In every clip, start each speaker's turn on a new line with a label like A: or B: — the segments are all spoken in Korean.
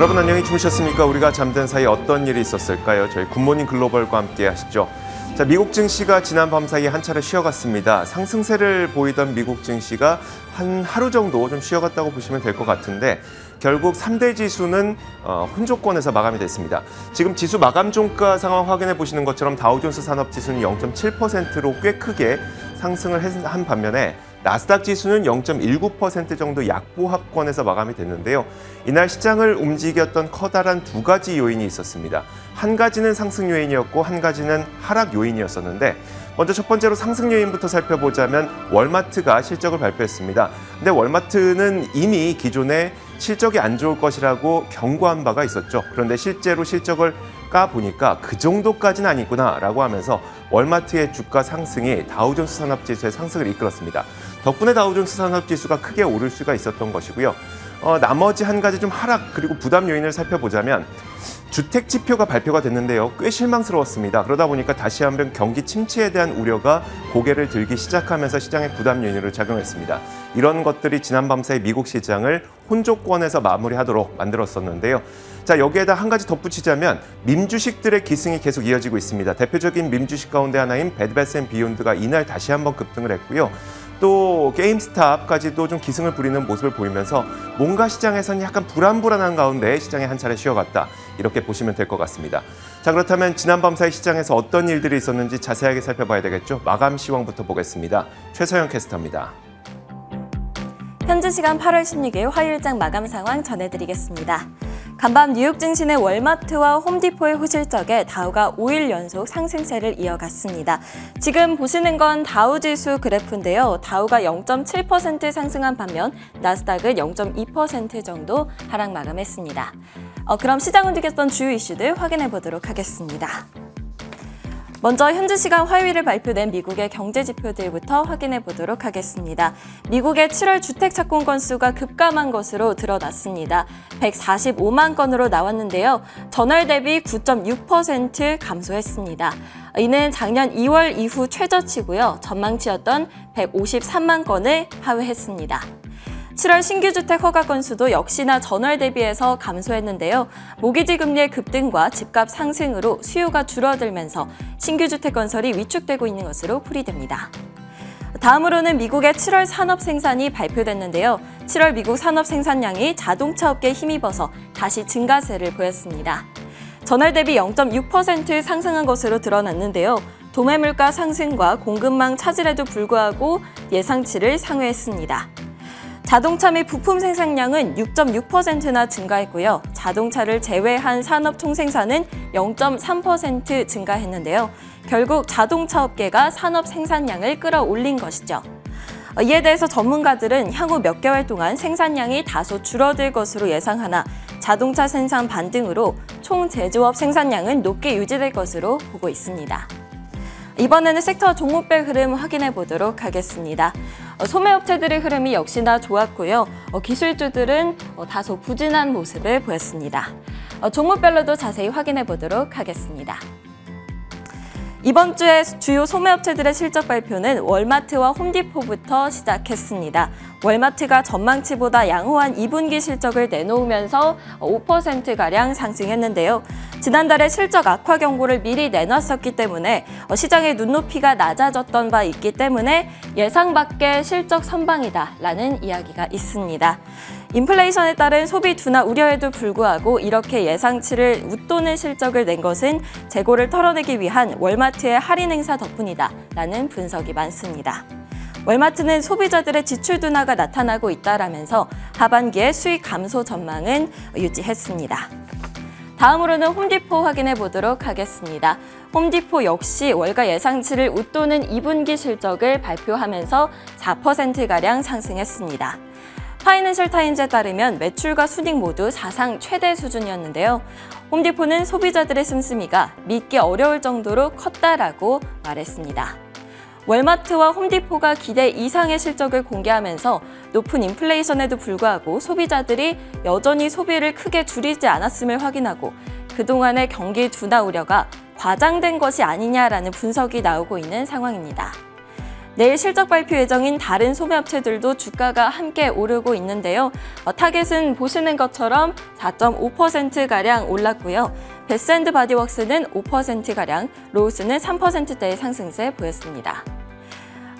A: 여러분 안녕히 주무셨습니까? 우리가 잠든 사이 어떤 일이 있었을까요? 저희 굿모닝 글로벌과 함께 하시죠. 자, 미국 증시가 지난 밤 사이에 한 차례 쉬어갔습니다. 상승세를 보이던 미국 증시가 한 하루 정도 좀 쉬어갔다고 보시면 될 것 같은데 결국 3대 지수는 혼조권에서 마감이 됐습니다. 지금 지수 마감 종가 상황 확인해 보시는 것처럼 다우존스 산업지수는 0.7%로 꽤 크게 상승을 한 반면에 나스닥 지수는 0.19% 정도 약보합권에서 마감이 됐는데요. 이날 시장을 움직였던 커다란 두 가지 요인이 있었습니다. 한 가지는 상승 요인이었고 한 가지는 하락 요인이었었는데 먼저 첫 번째로 상승 요인부터 살펴보자면 월마트가 실적을 발표했습니다. 근데 월마트는 이미 기존에 실적이 안 좋을 것이라고 경고한 바가 있었죠. 그런데 실제로 실적을 까보니까 그 정도까지는 아니구나라고 하면서 월마트의 주가 상승이 다우존스 산업지수의 상승을 이끌었습니다. 덕분에 다우존스 산업지수가 크게 오를 수가 있었던 것이고요. 나머지 한 가지 좀 하락 그리고 부담 요인을 살펴보자면 주택 지표가 발표가 됐는데요. 꽤 실망스러웠습니다. 그러다 보니까 다시 한번 경기 침체에 대한 우려가 고개를 들기 시작하면서 시장의 부담 요인으로 작용했습니다. 이런 것들이 지난 밤사이 미국 시장을 혼조권에서 마무리하도록 만들었었는데요. 자, 여기에다 한 가지 덧붙이자면 밈주식들의 기승이 계속 이어지고 있습니다. 대표적인 밈주식 가운데 하나인 베드베스앤비욘드가 이날 다시 한번 급등을 했고요. 또 게임스탑까지도 좀 기승을 부리는 모습을 보이면서 뭔가 시장에서는 약간 불안한 가운데 시장에 한 차례 쉬어갔다. 이렇게 보시면 될 것 같습니다. 자, 그렇다면 지난 밤 사이 시장에서 어떤 일들이 있었는지 자세하게 살펴봐야 되겠죠. 마감 시황부터 보겠습니다. 최서영 캐스터입니다.
B: 현지 시간 8월 16일 화요일장 마감 상황 전해드리겠습니다. 간밤 뉴욕 증시는 월마트와 홈디포의 호실적에 다우가 5일 연속 상승세를 이어갔습니다. 지금 보시는 건 다우지수 그래프인데요. 다우가 0.7% 상승한 반면 나스닥은 0.2% 정도 하락 마감했습니다. 그럼 시장 움직였던 주요 이슈들 확인해 보도록 하겠습니다. 먼저 현지 시간 화요일에 발표된 미국의 경제 지표들부터 확인해 보도록 하겠습니다. 미국의 7월 주택 착공 건수가 급감한 것으로 드러났습니다. 145만 건으로 나왔는데요. 전월 대비 9.6% 감소했습니다. 이는 작년 2월 이후 최저치고요. 전망치였던 153만 건을 하회했습니다. 7월 신규 주택 허가 건수도 역시나 전월 대비해서 감소했는데요. 모기지 금리의 급등과 집값 상승으로 수요가 줄어들면서 신규 주택 건설이 위축되고 있는 것으로 풀이됩니다. 다음으로는 미국의 7월 산업 생산이 발표됐는데요. 7월 미국 산업 생산량이 자동차 업계에 힘입어서 다시 증가세를 보였습니다. 전월 대비 0.6% 상승한 것으로 드러났는데요. 도매 물가 상승과 공급망 차질에도 불구하고 예상치를 상회했습니다. 자동차 및 부품 생산량은 6.6%나 증가했고요. 자동차를 제외한 산업 총생산은 0.3% 증가했는데요. 결국 자동차 업계가 산업 생산량을 끌어올린 것이죠. 이에 대해서 전문가들은 향후 몇 개월 동안 생산량이 다소 줄어들 것으로 예상하나 자동차 생산 반등으로 총 제조업 생산량은 높게 유지될 것으로 보고 있습니다. 이번에는 섹터 종목별 흐름 확인해 보도록 하겠습니다. 소매업체들의 흐름이 역시나 좋았고요. 기술주들은 다소 부진한 모습을 보였습니다. 종목별로도 자세히 확인해 보도록 하겠습니다. 이번 주에 주요 소매업체들의 실적 발표는 월마트와 홈디포부터 시작했습니다. 월마트가 전망치보다 양호한 2분기 실적을 내놓으면서 5%가량 상승했는데요. 지난달에 실적 악화 경고를 미리 내놨었기 때문에 시장의 눈높이가 낮아졌던 바 있기 때문에 예상 밖의 실적 선방이다라는 이야기가 있습니다. 인플레이션에 따른 소비 둔화 우려에도 불구하고 이렇게 예상치를 웃도는 실적을 낸 것은 재고를 털어내기 위한 월마트의 할인 행사 덕분이다라는 분석이 많습니다. 월마트는 소비자들의 지출 둔화가 나타나고 있다라면서 하반기에 수익 감소 전망은 유지했습니다. 다음으로는 홈디포 확인해 보도록 하겠습니다. 홈디포 역시 월가 예상치를 웃도는 2분기 실적을 발표하면서 4%가량 상승했습니다. 파이낸셜 타임즈에 따르면 매출과 순익 모두 사상 최대 수준이었는데요. 홈디포는 소비자들의 씀씀이가 믿기 어려울 정도로 컸다라고 말했습니다. 월마트와 홈디포가 기대 이상의 실적을 공개하면서 높은 인플레이션에도 불구하고 소비자들이 여전히 소비를 크게 줄이지 않았음을 확인하고 그동안의 경기 둔화 우려가 과장된 것이 아니냐라는 분석이 나오고 있는 상황입니다. 내일 실적 발표 예정인 다른 소매업체들도 주가가 함께 오르고 있는데요. 타겟은 보시는 것처럼 4.5%가량 올랐고요. 베스앤드바디웍스는 5%가량, 로우스는 3%대의 상승세 보였습니다.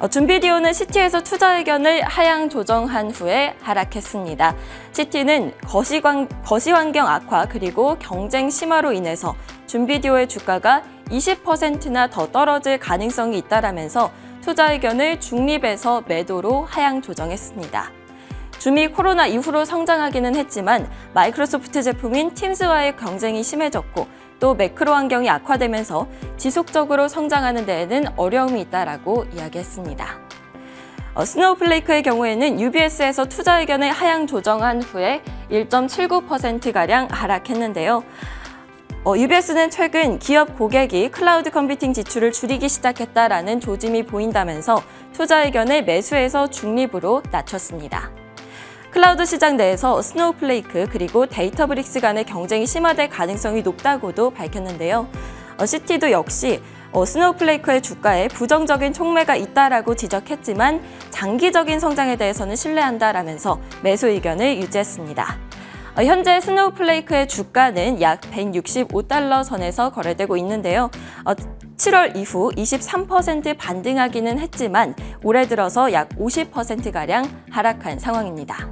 B: 준비디오는 시티에서 투자 의견을 하향 조정한 후에 하락했습니다. 시티는 거시 환경 악화 그리고 경쟁 심화로 인해서 준비디오의 주가가 20%나 더 떨어질 가능성이 있다라면서 투자 의견을 중립에서 매도로 하향 조정했습니다. 줌이 코로나 이후로 성장하기는 했지만 마이크로소프트 제품인 팀스와의 경쟁이 심해졌고 또 매크로 환경이 악화되면서 지속적으로 성장하는 데에는 어려움이 있다라고 이야기했습니다. 스노우플레이크의 경우에는 UBS에서 투자 의견을 하향 조정한 후에 1.79%가량 하락했는데요. UBS는 최근 기업 고객이 클라우드 컴퓨팅 지출을 줄이기 시작했다라는 조짐이 보인다면서 투자 의견을 매수해서 중립으로 낮췄습니다. 클라우드 시장 내에서 스노우플레이크 그리고 데이터브릭스 간의 경쟁이 심화될 가능성이 높다고도 밝혔는데요. 시티도 역시 스노우플레이크의 주가에 부정적인 촉매가 있다라고 지적했지만 장기적인 성장에 대해서는 신뢰한다라면서 매수 의견을 유지했습니다. 현재 스노우플레이크의 주가는 약 165달러 선에서 거래되고 있는데요. 7월 이후 23% 반등하기는 했지만 올해 들어서 약 50%가량 하락한 상황입니다.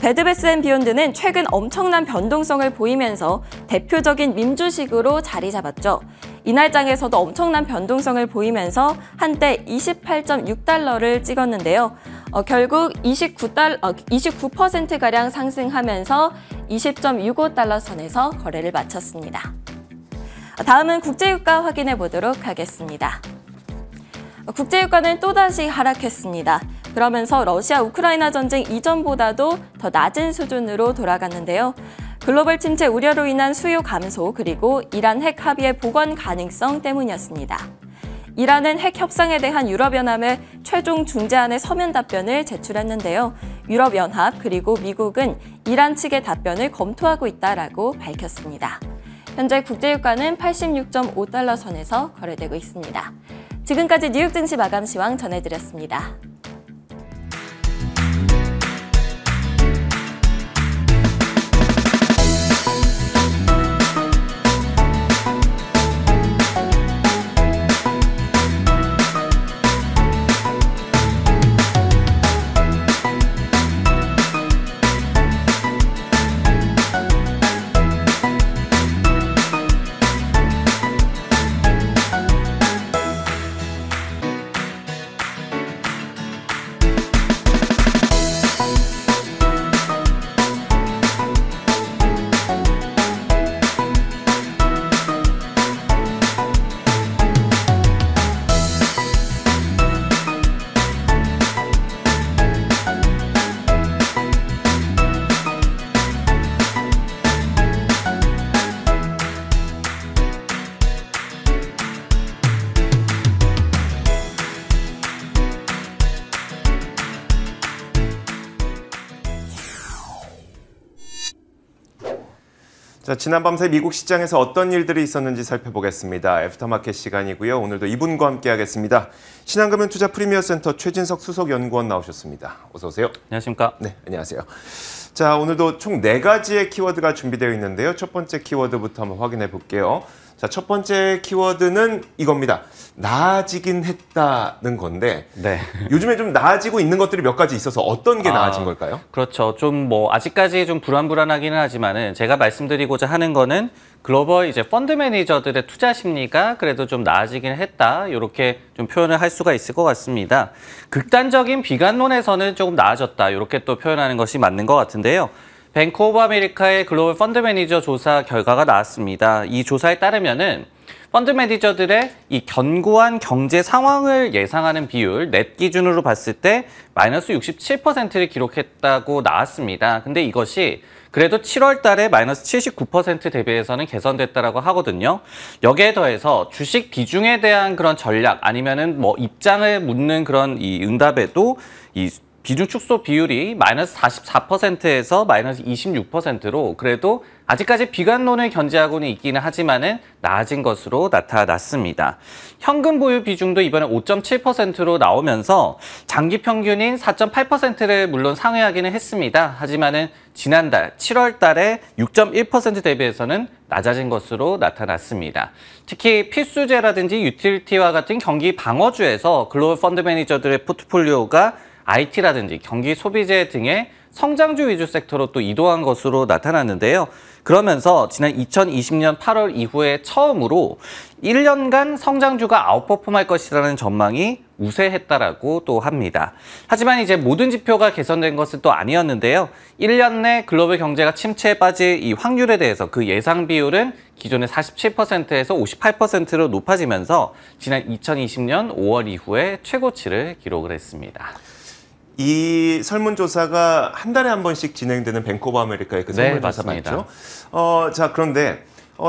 B: 베드베스앤비욘드는 최근 엄청난 변동성을 보이면서 대표적인 밈주식으로 자리 잡았죠. 이날장에서도 엄청난 변동성을 보이면서 한때 28.6달러를 찍었는데요. 결국 29%가량 상승하면서 20.65달러 선에서 거래를 마쳤습니다. 다음은 국제유가 확인해 보도록 하겠습니다. 국제유가는 또다시 하락했습니다. 그러면서 러시아 우크라이나 전쟁 이전보다도 더 낮은 수준으로 돌아갔는데요. 글로벌 침체 우려로 인한 수요 감소 그리고 이란 핵 합의의 복원 가능성 때문이었습니다. 이란은 핵 협상에 대한 유럽연합의 최종 중재안의 서면 답변을 제출했는데요. 유럽연합 그리고 미국은 이란 측의 답변을 검토하고 있다라고 밝혔습니다. 현재 국제유가는 86.5달러 선에서 거래되고 있습니다. 지금까지 뉴욕 증시 마감 시황 전해드렸습니다.
A: 자, 지난 밤새 미국 시장에서 어떤 일들이 있었는지 살펴보겠습니다. 애프터마켓 시간이고요. 오늘도 이분과 함께하겠습니다. 신한금융투자 프리미어센터 최진석 수석연구원 나오셨습니다. 어서 오세요.
C: 안녕하십니까?
A: 네, 안녕하세요. 자, 오늘도 총 4가지의 키워드가 준비되어 있는데요. 첫 번째 키워드부터 한번 확인해 볼게요. 자, 첫 번째 키워드는 이겁니다. 나아지긴 했다는 건데
C: 네.
A: 요즘에 좀 나아지고 있는 것들이 몇 가지 있어서 어떤 게 나아진 걸까요?
C: 그렇죠. 좀 아직까지 좀 불안하기는 하지만은 제가 말씀드리고자 하는 거는 글로벌 이제 펀드 매니저들의 투자 심리가 그래도 좀 나아지긴 했다. 이렇게 좀 표현을 할 수가 있을 것 같습니다. 극단적인 비관론에서는 조금 나아졌다. 이렇게 또 표현하는 것이 맞는 것 같은데요. 뱅크 오브 아메리카의 글로벌 펀드 매니저 조사 결과가 나왔습니다. 이 조사에 따르면은 펀드 매니저들의 이 견고한 경제 상황을 예상하는 비율, 넷 기준으로 봤을 때 마이너스 67%를 기록했다고 나왔습니다. 근데 이것이 그래도 7월 달에 마이너스 79% 대비해서는 개선됐다라고 하거든요. 여기에 더해서 주식 비중에 대한 그런 전략 아니면은 입장을 묻는 그런 이 응답에도 이 비중 축소 비율이 마이너스 44%에서 마이너스 26%로 그래도 아직까지 비관론을 견지하고는 있기는 하지만은 나아진 것으로 나타났습니다. 현금 보유 비중도 이번에 5.7%로 나오면서 장기 평균인 4.8%를 물론 상회하기는 했습니다. 하지만은 지난달 7월 달에 6.1% 대비해서는 낮아진 것으로 나타났습니다. 특히 필수재라든지 유틸리티와 같은 경기 방어주에서 글로벌 펀드 매니저들의 포트폴리오가 IT라든지 경기 소비재 등의 성장주 위주 섹터로 또 이동한 것으로 나타났는데요. 그러면서 지난 2020년 8월 이후에 처음으로 1년간 성장주가 아웃퍼폼할 것이라는 전망이 우세했다라고 또 합니다. 하지만 이제 모든 지표가 개선된 것은 또 아니었는데요. 1년 내 글로벌 경제가 침체에 빠질 이 확률에 대해서 그 예상 비율은 기존의 47%에서 58%로 높아지면서 지난 2020년 5월 이후에 최고치를 기록을 했습니다.
A: 이 설문조사가 한 달에 한 번씩 진행되는 뱅크 오브 아메리카의 그 설문조사 맞죠? 자, 그런데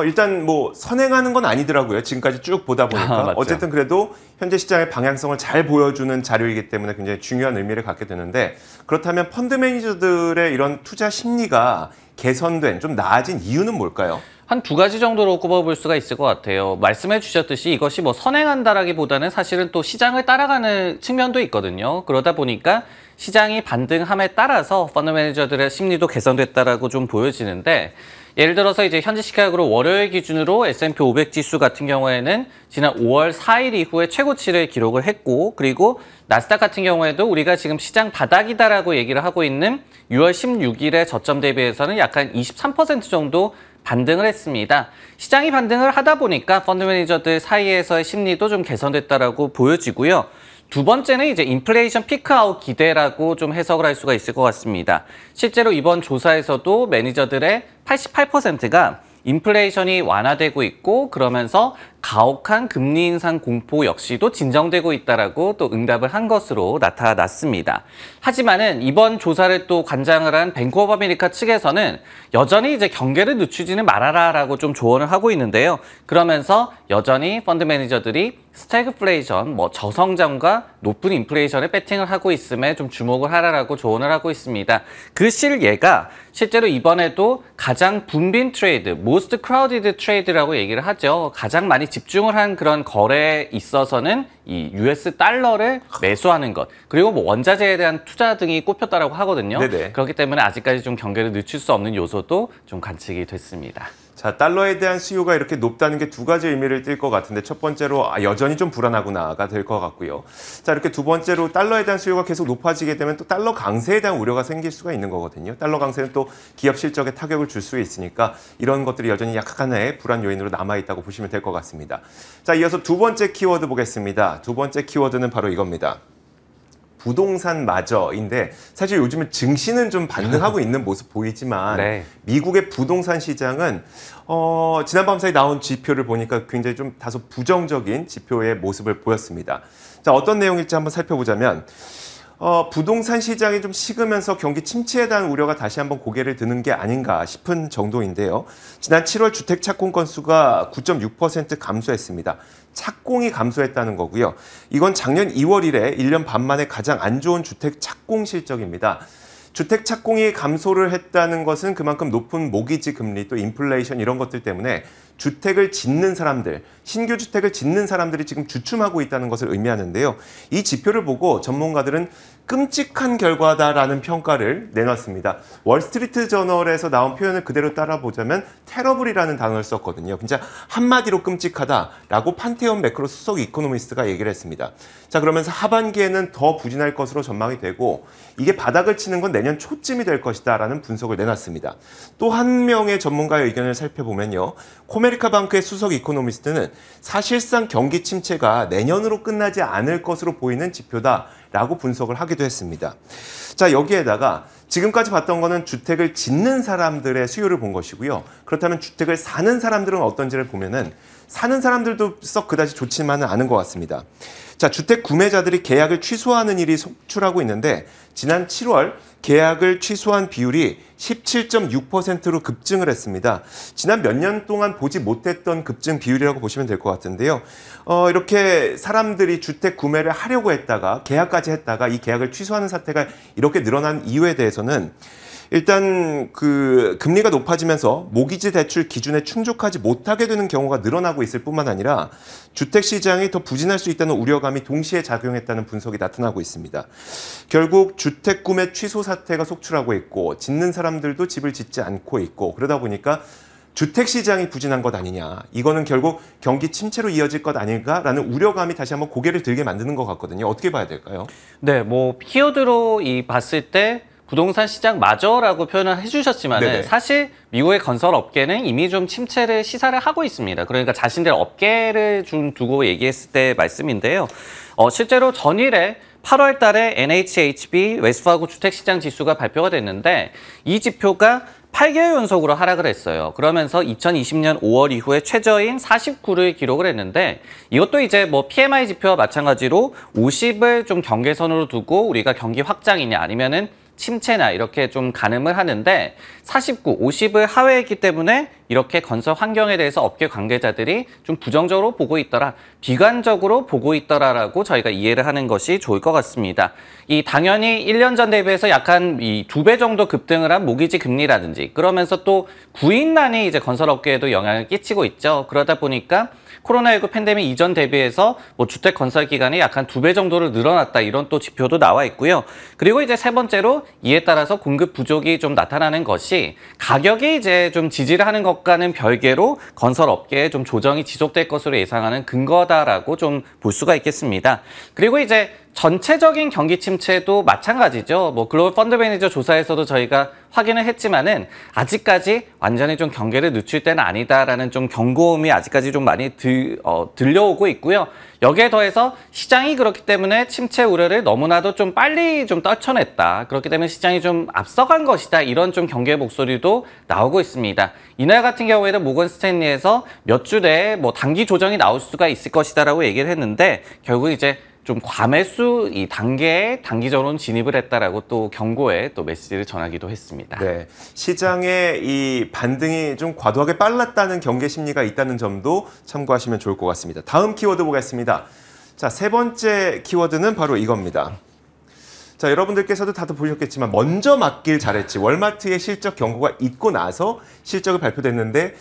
A: 일단 뭐 선행하는 건 아니더라고요. 지금까지 쭉 보다 보니까. 어쨌든 그래도 현재 시장의 방향성을 잘 보여주는 자료이기 때문에 굉장히 중요한 의미를 갖게 되는데, 그렇다면 펀드 매니저들의 이런 투자 심리가 개선된, 좀 나아진 이유는 뭘까요?
C: 한 두 가지 정도로 꼽아볼 수가 있을 것 같아요. 말씀해 주셨듯이 이것이 뭐 선행한다라기보다는 사실은 또 시장을 따라가는 측면도 있거든요. 그러다 보니까 시장이 반등함에 따라서 펀드 매니저들의 심리도 개선됐다라고 좀 보여지는데, 예를 들어서 이제 현지 시각으로 월요일 기준으로 S&P 500 지수 같은 경우에는 지난 5월 4일 이후에 최고치를 기록을 했고, 그리고 나스닥 같은 경우에도 우리가 지금 시장 바닥이다라고 얘기를 하고 있는 6월 16일의 저점 대비해서는 약 한 23% 정도 반등을 했습니다. 시장이 반등을 하다 보니까 펀드 매니저들 사이에서의 심리도 좀 개선됐다라고 보여지고요. 두 번째는 이제 인플레이션 피크아웃 기대라고 좀 해석을 할 수가 있을 것 같습니다. 실제로 이번 조사에서도 매니저들의 88%가 인플레이션이 완화되고 있고, 그러면서 가혹한 금리 인상 공포 역시도 진정되고 있다라고 또 응답을 한 것으로 나타났습니다. 하지만은 이번 조사를 또 관장을 한 뱅크 오브 아메리카 측에서는 여전히 이제 경계를 늦추지는 말아라라고 좀 조언을 하고 있는데요. 그러면서 여전히 펀드 매니저들이 스태그플레이션, 저성장과 높은 인플레이션에 배팅을 하고 있음에 좀 주목을 하라라고 조언을 하고 있습니다. 그 실예가 실제로 이번에도 가장 붐빈 트레이드, most crowded trade라고 얘기를 하죠. 가장 많이 집중을 한 그런 거래에 있어서는 이 US 달러를 매수하는 것, 그리고 뭐 원자재에 대한 투자 등이 꼽혔다라고 하거든요.
A: 네네.
C: 그렇기 때문에 아직까지 좀 경계를 늦출 수 없는 요소도 좀 관측이 됐습니다.
A: 자, 달러에 대한 수요가 이렇게 높다는 게 두 가지 의미를 띌 것 같은데, 첫 번째로 여전히 좀 불안하구나가 될 것 같고요. 자, 이렇게 두 번째로 달러에 대한 수요가 계속 높아지게 되면 또 달러 강세에 대한 우려가 생길 수가 있는 거거든요. 달러 강세는 또 기업 실적에 타격을 줄 수 있으니까 이런 것들이 여전히 약간의 불안 요인으로 남아있다고 보시면 될 것 같습니다. 자, 이어서 두 번째 키워드 보겠습니다. 두 번째 키워드는 바로 이겁니다. 부동산마저인데, 사실 요즘은 증시는 좀 반등하고 있는 모습 보이지만
C: 네.
A: 미국의 부동산 시장은 지난 밤 사이 나온 지표를 보니까 굉장히 좀 다소 부정적인 지표의 모습을 보였습니다. 자, 어떤 내용일지 한번 살펴보자면, 부동산 시장이 좀 식으면서 경기 침체에 대한 우려가 다시 한번 고개를 드는 게 아닌가 싶은 정도인데요. 지난 7월 주택 착공 건수가 9.6% 감소했습니다. 착공이 감소했다는 거고요. 이건 작년 2월 이래 1년 반 만에 가장 안 좋은 주택 착공 실적입니다. 주택 착공이 감소를 했다는 것은 그만큼 높은 모기지 금리, 또 인플레이션 이런 것들 때문에 주택을 짓는 사람들, 신규 주택을 짓는 사람들이 지금 주춤하고 있다는 것을 의미하는데요. 이 지표를 보고 전문가들은 끔찍한 결과다라는 평가를 내놨습니다. 월스트리트 저널에서 나온 표현을 그대로 따라보자면 테러블이라는 단어를 썼거든요. 진짜 한마디로 끔찍하다라고 판테온 매크로 수석 이코노미스트가 얘기를 했습니다. 자, 그러면서 하반기에는 더 부진할 것으로 전망이 되고, 이게 바닥을 치는 건 내년 초쯤이 될 것이다라는 분석을 내놨습니다. 또 한 명의 전문가의 의견을 살펴보면요. 코메리카 방크의 수석 이코노미스트는 사실상 경기 침체가 내년으로 끝나지 않을 것으로 보이는 지표다라고 분석을 하기도 했습니다. 자, 여기에다가 지금까지 봤던 거는 주택을 짓는 사람들의 수요를 본 것이고요. 그렇다면 주택을 사는 사람들은 어떤지를 보면은 사는 사람들도 썩 그다지 좋지만은 않은 것 같습니다. 자, 주택 구매자들이 계약을 취소하는 일이 속출하고 있는데, 지난 7월 계약을 취소한 비율이 17.6%로 급증을 했습니다. 지난 몇 년 동안 보지 못했던 급증 비율이라고 보시면 될 것 같은데요. 이렇게 사람들이 주택 구매를 하려고 했다가 계약까지 했다가 이 계약을 취소하는 사태가 이렇게 늘어난 이유에 대해서는 일단 그 금리가 높아지면서 모기지 대출 기준에 충족하지 못하게 되는 경우가 늘어나고 있을 뿐만 아니라 주택 시장이 더 부진할 수 있다는 우려감이 동시에 작용했다는 분석이 나타나고 있습니다. 결국 주택 구매 취소 사태가 속출하고 있고 짓는 사람들도 집을 짓지 않고 있고 그러다 보니까 주택 시장이 부진한 것 아니냐. 이거는 결국 경기 침체로 이어질 것 아닌가라는 우려감이 다시 한번 고개를 들게 만드는 것 같거든요. 어떻게 봐야 될까요?
C: 네, 뭐 키워드로 봤을 때 부동산 시장 마저라고 표현을 해주셨지만
A: 네네.
C: 사실 미국의 건설 업계는 이미 좀 침체를 시사를 하고 있습니다. 그러니까 자신들 업계를 두고 얘기했을 때 말씀인데요. 실제로 전일에 8월 달에 NHHB 웨스트파고 주택시장 지수가 발표가 됐는데 이 지표가 8개월 연속으로 하락을 했어요. 그러면서 2020년 5월 이후에 최저인 49를 기록을 했는데 이것도 이제 뭐 PMI 지표와 마찬가지로 50을 좀 경계선으로 두고 우리가 경기 확장이냐 아니면은 침체나 이렇게 좀 가늠을 하는데 49, 50을 하회했기 때문에 이렇게 건설 환경에 대해서 업계 관계자들이 좀 부정적으로 보고 있더라, 비관적으로 보고 있더라라고 저희가 이해를 하는 것이 좋을 것 같습니다. 당연히 1년 전 대비해서 약간 2배 정도 급등을 한 모기지 금리라든지 그러면서 또 구인난이 이제 건설 업계에도 영향을 끼치고 있죠. 그러다 보니까 코로나19 팬데믹 이전 대비해서 뭐 주택 건설 기간이 약 한 2배 정도로 늘어났다 이런 또 지표도 나와 있고요. 그리고 이제 세 번째로 이에 따라서 공급 부족이 좀 나타나는 것이 가격이 이제 좀 지지를 하는 것과는 별개로 건설 업계에 좀 조정이 지속될 것으로 예상하는 근거다라고 좀 볼 수가 있겠습니다. 그리고 이제 전체적인 경기 침체도 마찬가지죠. 뭐 글로벌 펀드 매니저 조사에서도 저희가 확인을 했지만은 아직까지 완전히 좀 경계를 늦출 때는 아니다라는 좀 경고음이 아직까지 좀 많이 들려오고 있고요. 여기에 더해서 시장이 그렇기 때문에 침체 우려를 너무나도 좀 빨리 좀 떨쳐냈다. 그렇기 때문에 시장이 좀 앞서간 것이다. 이런 좀 경계 목소리도 나오고 있습니다. 이날 같은 경우에는 모건 스탠리에서 몇 주 내에 뭐 단기 조정이 나올 수가 있을 것이다라고 얘기를 했는데 결국 이제 좀 과매수 이 단계에 단기적으로는 진입을 했다라고 또 경고에 또 메시지를 전하기도 했습니다.
A: 네, 시장의 이 반등이 좀 과도하게 빨랐다는 경계 심리가 있다는 점도 참고하시면 좋을 것 같습니다. 다음 키워드 보겠습니다. 자, 세 번째 키워드는 바로 이겁니다. 자, 여러분들께서도 다들 보셨겠지만 먼저 맞길 잘했지. 월마트의 실적 경고가 있고 나서 실적이 발표됐는데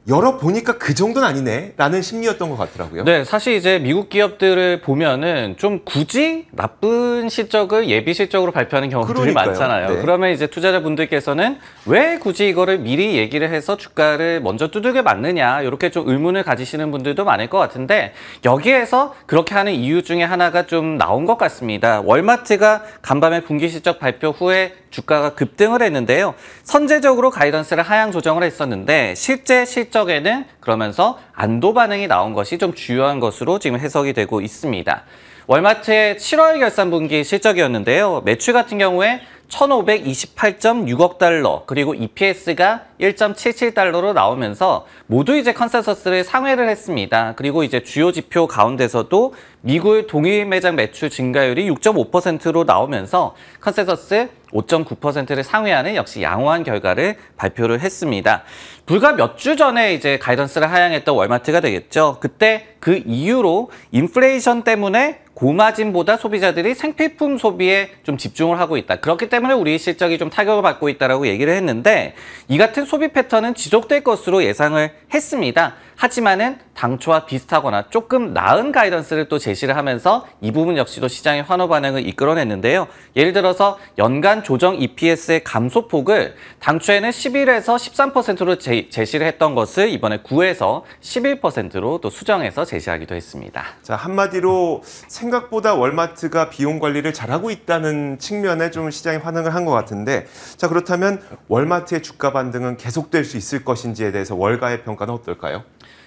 A: 열어보니까 그 정도는 아니네 라는 심리였던 것 같더라고요.
C: 네, 사실 이제 미국 기업들을 보면은 좀 굳이 나쁜 실적을 예비 실적으로 발표하는 경우들이
A: 그러니까요.
C: 많잖아요.
A: 네.
C: 그러면 이제 투자자분들께서는 왜 굳이 이거를 미리 얘기를 해서 주가를 먼저 두들겨 맞느냐 이렇게 좀 의문을 가지시는 분들도 많을 것 같은데 여기에서 그렇게 하는 이유 중에 하나가 좀 나온 것 같습니다. 월마트가 간밤에 분기 실적 발표 후에 주가가 급등을 했는데요. 선제적으로 가이던스를 하향 조정을 했었는데 실제 실적에는 그러면서 안도 반응이 나온 것이 좀 주요한 것으로 지금 해석이 되고 있습니다. 월마트의 7월 결산 분기 실적이었는데요. 매출 같은 경우에 1,528.6억 달러 그리고 EPS가 1.77달러로 나오면서 모두 이제 컨센서스를 상회를 했습니다. 그리고 이제 주요 지표 가운데서도 미국 동일 매장 매출 증가율이 6.5%로 나오면서 컨센서스 5.9%를 상회하는 역시 양호한 결과를 발표를 했습니다. 불과 몇 주 전에 이제 가이던스를 하향했던 월마트가 되겠죠. 그때 그 이유로 인플레이션 때문에 고마진보다 소비자들이 생필품 소비에 좀 집중을 하고 있다. 그렇기 때문에 우리 실적이 좀 타격을 받고 있다라고 얘기를 했는데 이 같은 소비 패턴은 지속될 것으로 예상을 했습니다. 하지만은 당초와 비슷하거나 조금 나은 가이던스를 또 제시를 하면서 이 부분 역시도 시장의 환호 반응을 이끌어냈는데요. 예를 들어서 연간 조정 EPS의 감소폭을 당초에는 11에서 13%로 제시를 했던 것을 이번에 9에서 11%로 또 수정해서 제시하기도 했습니다.
A: 자, 한마디로 생각보다 월마트가 비용 관리를 잘하고 있다는 측면에 좀 시장이 환응을 한 것 같은데 자, 그렇다면 월마트의 주가 반등은 계속될 수 있을 것인지에 대해서 월가의 평가는 어떨까요?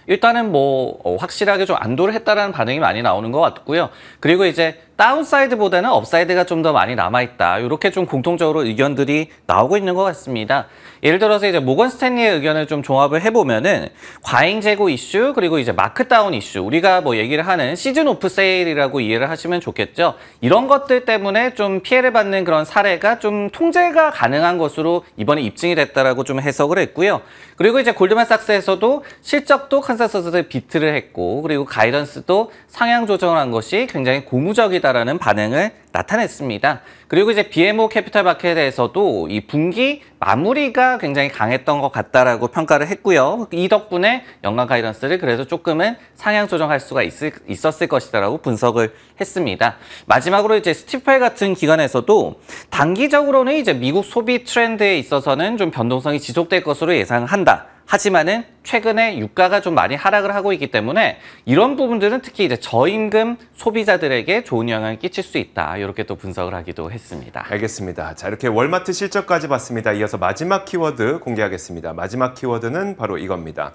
C: 일단은 뭐 확실하게 좀 안도를 했다라는 반응이 많이 나오는 것 같고요. 그리고 이제 다운사이드보다는 업사이드가 좀 더 많이 남아있다. 이렇게 좀 공통적으로 의견들이 나오고 있는 것 같습니다. 예를 들어서 이제 모건 스탠리의 의견을 좀 종합을 해보면은 과잉 재고 이슈 그리고 이제 마크다운 이슈 우리가 뭐 얘기를 하는 시즌 오프 세일이라고 이해를 하시면 좋겠죠. 이런 것들 때문에 좀 피해를 받는 그런 사례가 좀 통제가 가능한 것으로 이번에 입증이 됐다라고 좀 해석을 했고요. 그리고 이제 골드만삭스에서도 실적도 컨센서스를 비트를 했고 그리고 가이던스도 상향 조정을 한 것이 굉장히 고무적이다라는 반응을 나타냈습니다. 그리고 이제 BMO 캐피털 마켓에서도 이 분기 마무리가 굉장히 강했던 것 같다라고 평가를 했고요. 이 덕분에 연간 가이던스를 그래도 조금은 상향 조정할 수가 있었을 것이다라고 분석을 했습니다. 마지막으로 이제 스티펠 같은 기관에서도 단기적으로는 이제 미국 소비 트렌드에 있어서는 좀 변동성이 지속될 것으로 예상한다. 하지만은 최근에 유가가 좀 많이 하락을 하고 있기 때문에 이런 부분들은 특히 이제 저임금 소비자들에게 좋은 영향을 끼칠 수 있다. 이렇게 또 분석을 하기도 했습니다.
A: 알겠습니다. 자, 이렇게 월마트 실적까지 봤습니다. 이어서 마지막 키워드 공개하겠습니다. 마지막 키워드는 바로 이겁니다.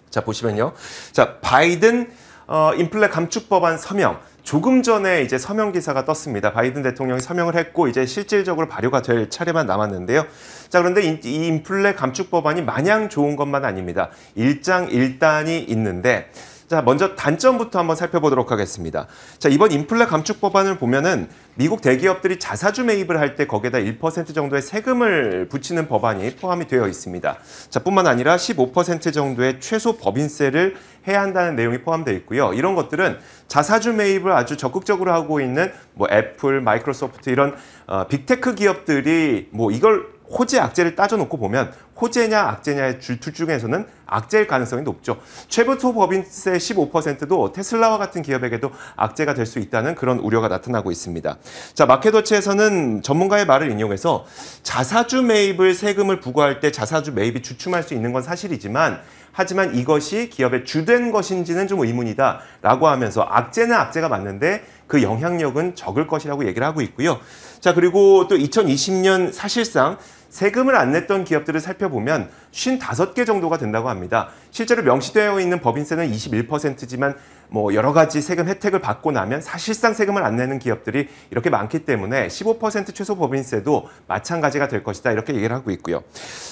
A: 자, 보시면요. 자, 바이든 인플레 감축 법안 서명. 조금 전에 이제 서명 기사가 떴습니다. 바이든 대통령이 서명을 했고 이제 실질적으로 발효가 될 차례만 남았는데요. 자, 그런데 이 인플레 감축 법안이 마냥 좋은 것만 아닙니다. 일장일단이 있는데 자, 먼저 단점부터 한번 살펴보도록 하겠습니다. 자, 이번 인플레 감축 법안을 보면은 미국 대기업들이 자사주 매입을 할 때 거기에다 1% 정도의 세금을 붙이는 법안이 포함이 되어 있습니다. 자, 뿐만 아니라 15% 정도의 최소 법인세를 해야 한다는 내용이 포함되어 있고요. 이런 것들은 자사주 매입을 아주 적극적으로 하고 있는 뭐 애플, 마이크로소프트 이런 빅테크 기업들이 뭐 이걸 호재, 악재를 따져놓고 보면 호재냐 악재냐의 둘 중에서는 악재일 가능성이 높죠. 최소 법인세 15%도 테슬라와 같은 기업에게도 악재가 될 수 있다는 그런 우려가 나타나고 있습니다. 자, 마켓워치에서는 전문가의 말을 인용해서 자사주 매입을 세금을 부과할 때 자사주 매입이 주춤할 수 있는 건 사실이지만 하지만 이것이 기업의 주된 것인지는 좀 의문이다 라고 하면서 악재는 악재가 맞는데 그 영향력은 적을 것이라고 얘기를 하고 있고요. 자, 그리고 또 2020년 사실상 세금을 안 냈던 기업들을 살펴보면 55개 정도가 된다고 합니다. 실제로 명시되어 있는 법인세는 21%지만 뭐 여러 가지 세금 혜택을 받고 나면 사실상 세금을 안 내는 기업들이 이렇게 많기 때문에 15% 최소 법인세도 마찬가지가 될 것이다 이렇게 얘기를 하고 있고요.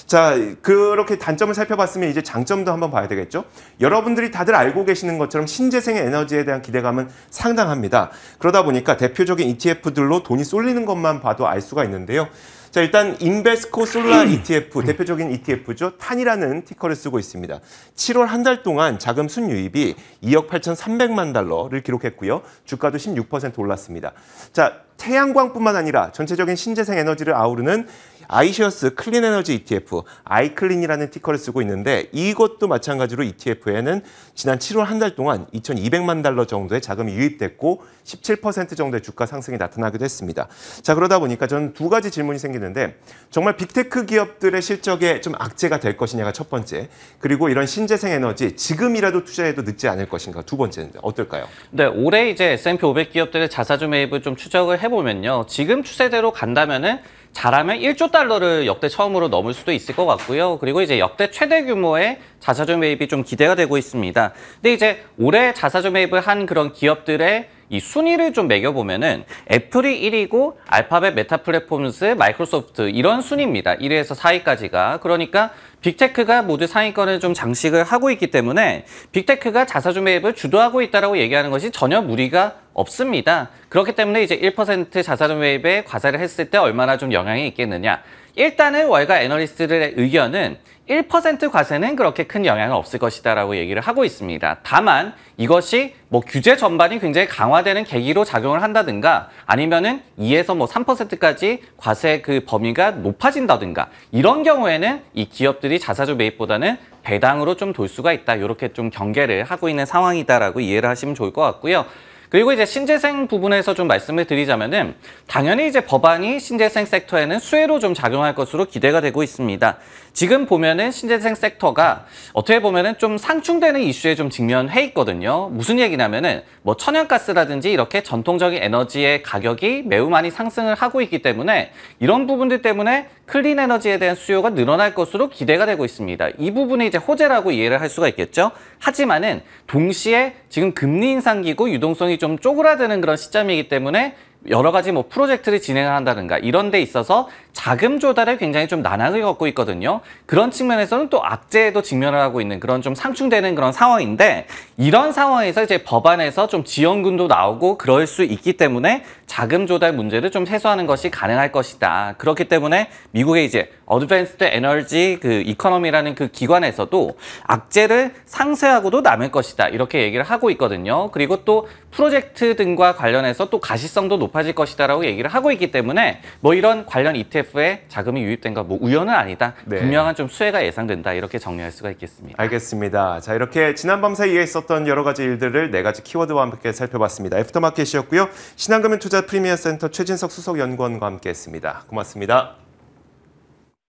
A: 자, 그렇게 단점을 살펴봤으면 이제 장점도 한번 봐야 되겠죠. 여러분들이 다들 알고 계시는 것처럼 신재생 에너지에 대한 기대감은 상당합니다. 그러다 보니까 대표적인 ETF들로 돈이 쏠리는 것만 봐도 알 수가 있는데요. 자, 일단 인베스코 솔라 ETF, 대표적인 ETF죠. 탄이라는 티커를 쓰고 있습니다. 7월 한 달 동안 자금 순유입이 2억 8,300만 달러를 기록했고요. 주가도 16% 올랐습니다. 자, 태양광뿐만 아니라 전체적인 신재생 에너지를 아우르는 아이시어스 클린 에너지 ETF, 아이클린이라는 티커를 쓰고 있는데 이것도 마찬가지로 ETF에는 지난 7월 한 달 동안 2,200만 달러 정도의 자금이 유입됐고 17% 정도의 주가 상승이 나타나기도 했습니다. 자, 그러다 보니까 저는 두 가지 질문이 생기는데 정말 빅테크 기업들의 실적에 좀 악재가 될 것이냐가 첫 번째, 그리고 이런 신재생 에너지 지금이라도 투자해도 늦지 않을 것인가 두 번째인데 어떨까요?
C: 네, 올해 이제 S&P 500 기업들의 자사주 매입을 좀 추적을 해보면요. 지금 추세대로 간다면은 잘하면 1조 달러를 역대 처음으로 넘을 수도 있을 것 같고요. 그리고 이제 역대 최대 규모의 자사주 매입이 좀 기대가 되고 있습니다. 근데 이제 올해 자사주 매입을 한 그런 기업들의 이 순위를 좀 매겨보면은 애플이 1위고 알파벳, 메타 플랫폼스, 마이크로소프트 이런 순위입니다. 1위에서 4위까지가. 그러니까 빅테크가 모두 상위권을 좀 장식을 하고 있기 때문에 빅테크가 자사주 매입을 주도하고 있다고 얘기하는 것이 전혀 무리가 없습니다. 그렇기 때문에 이제 1% 자사주 매입에 과세를 했을 때 얼마나 좀 영향이 있겠느냐. 일단은 월가 애널리스트들의 의견은 1% 과세는 그렇게 큰 영향은 없을 것이다라고 얘기를 하고 있습니다. 다만 이것이 뭐 규제 전반이 굉장히 강화되는 계기로 작용을 한다든가 아니면은 2에서 뭐 3%까지 과세 그 범위가 높아진다든가 이런 경우에는 이 기업들이 자사주 매입보다는 배당으로 좀 돌 수가 있다. 이렇게 좀 경계를 하고 있는 상황이다라고 이해를 하시면 좋을 것 같고요. 그리고 이제 신재생 부분에서 좀 말씀을 드리자면은 당연히 이제 법안이 신재생 섹터에는 수혜로 좀 작용할 것으로 기대가 되고 있습니다. 지금 보면은 신재생 섹터가 어떻게 보면은 좀 상충되는 이슈에 좀 직면해 있거든요. 무슨 얘기냐면은 뭐 천연가스라든지 이렇게 전통적인 에너지의 가격이 매우 많이 상승을 하고 있기 때문에 이런 부분들 때문에 클린 에너지에 대한 수요가 늘어날 것으로 기대가 되고 있습니다. 이 부분이 이제 호재라고 이해를 할 수가 있겠죠. 하지만은 동시에 지금 금리 인상기고 유동성이 좀 쪼그라드는 그런 시점이기 때문에 여러 가지 뭐 프로젝트를 진행을 한다든가 이런 데 있어서 자금 조달에 굉장히 좀 난항을 겪고 있거든요. 그런 측면에서는 또 악재에도 직면을 하고 있는 그런 좀 상충되는 그런 상황인데, 이런 상황에서 이제 법안에서 좀 지원금도 나오고 그럴 수 있기 때문에 자금 조달 문제를 좀 해소하는 것이 가능할 것이다. 그렇기 때문에 미국의 이제 어드밴스드 에너지 그 이코노미라는 그 기관에서도 악재를 상쇄하고도 남을 것이다. 이렇게 얘기를 하고 있거든요. 그리고 또 프로젝트 등과 관련해서 또 가시성도 높아질 것이다라고 얘기를 하고 있기 때문에 뭐 이런 관련 ETF에 자금이 유입된 거 뭐 우연은 아니다.
A: 네.
C: 분명한 좀 수혜가 예상된다. 이렇게 정리할 수가 있겠습니다.
A: 알겠습니다. 자, 이렇게 지난 밤 사이에 있었던 여러 가지 일들을 4가지 키워드와 함께 살펴봤습니다. 애프터마켓이었고요. 신한금융투자 프리미엄 센터 최진석 수석 연구원과 함께했습니다. 고맙습니다.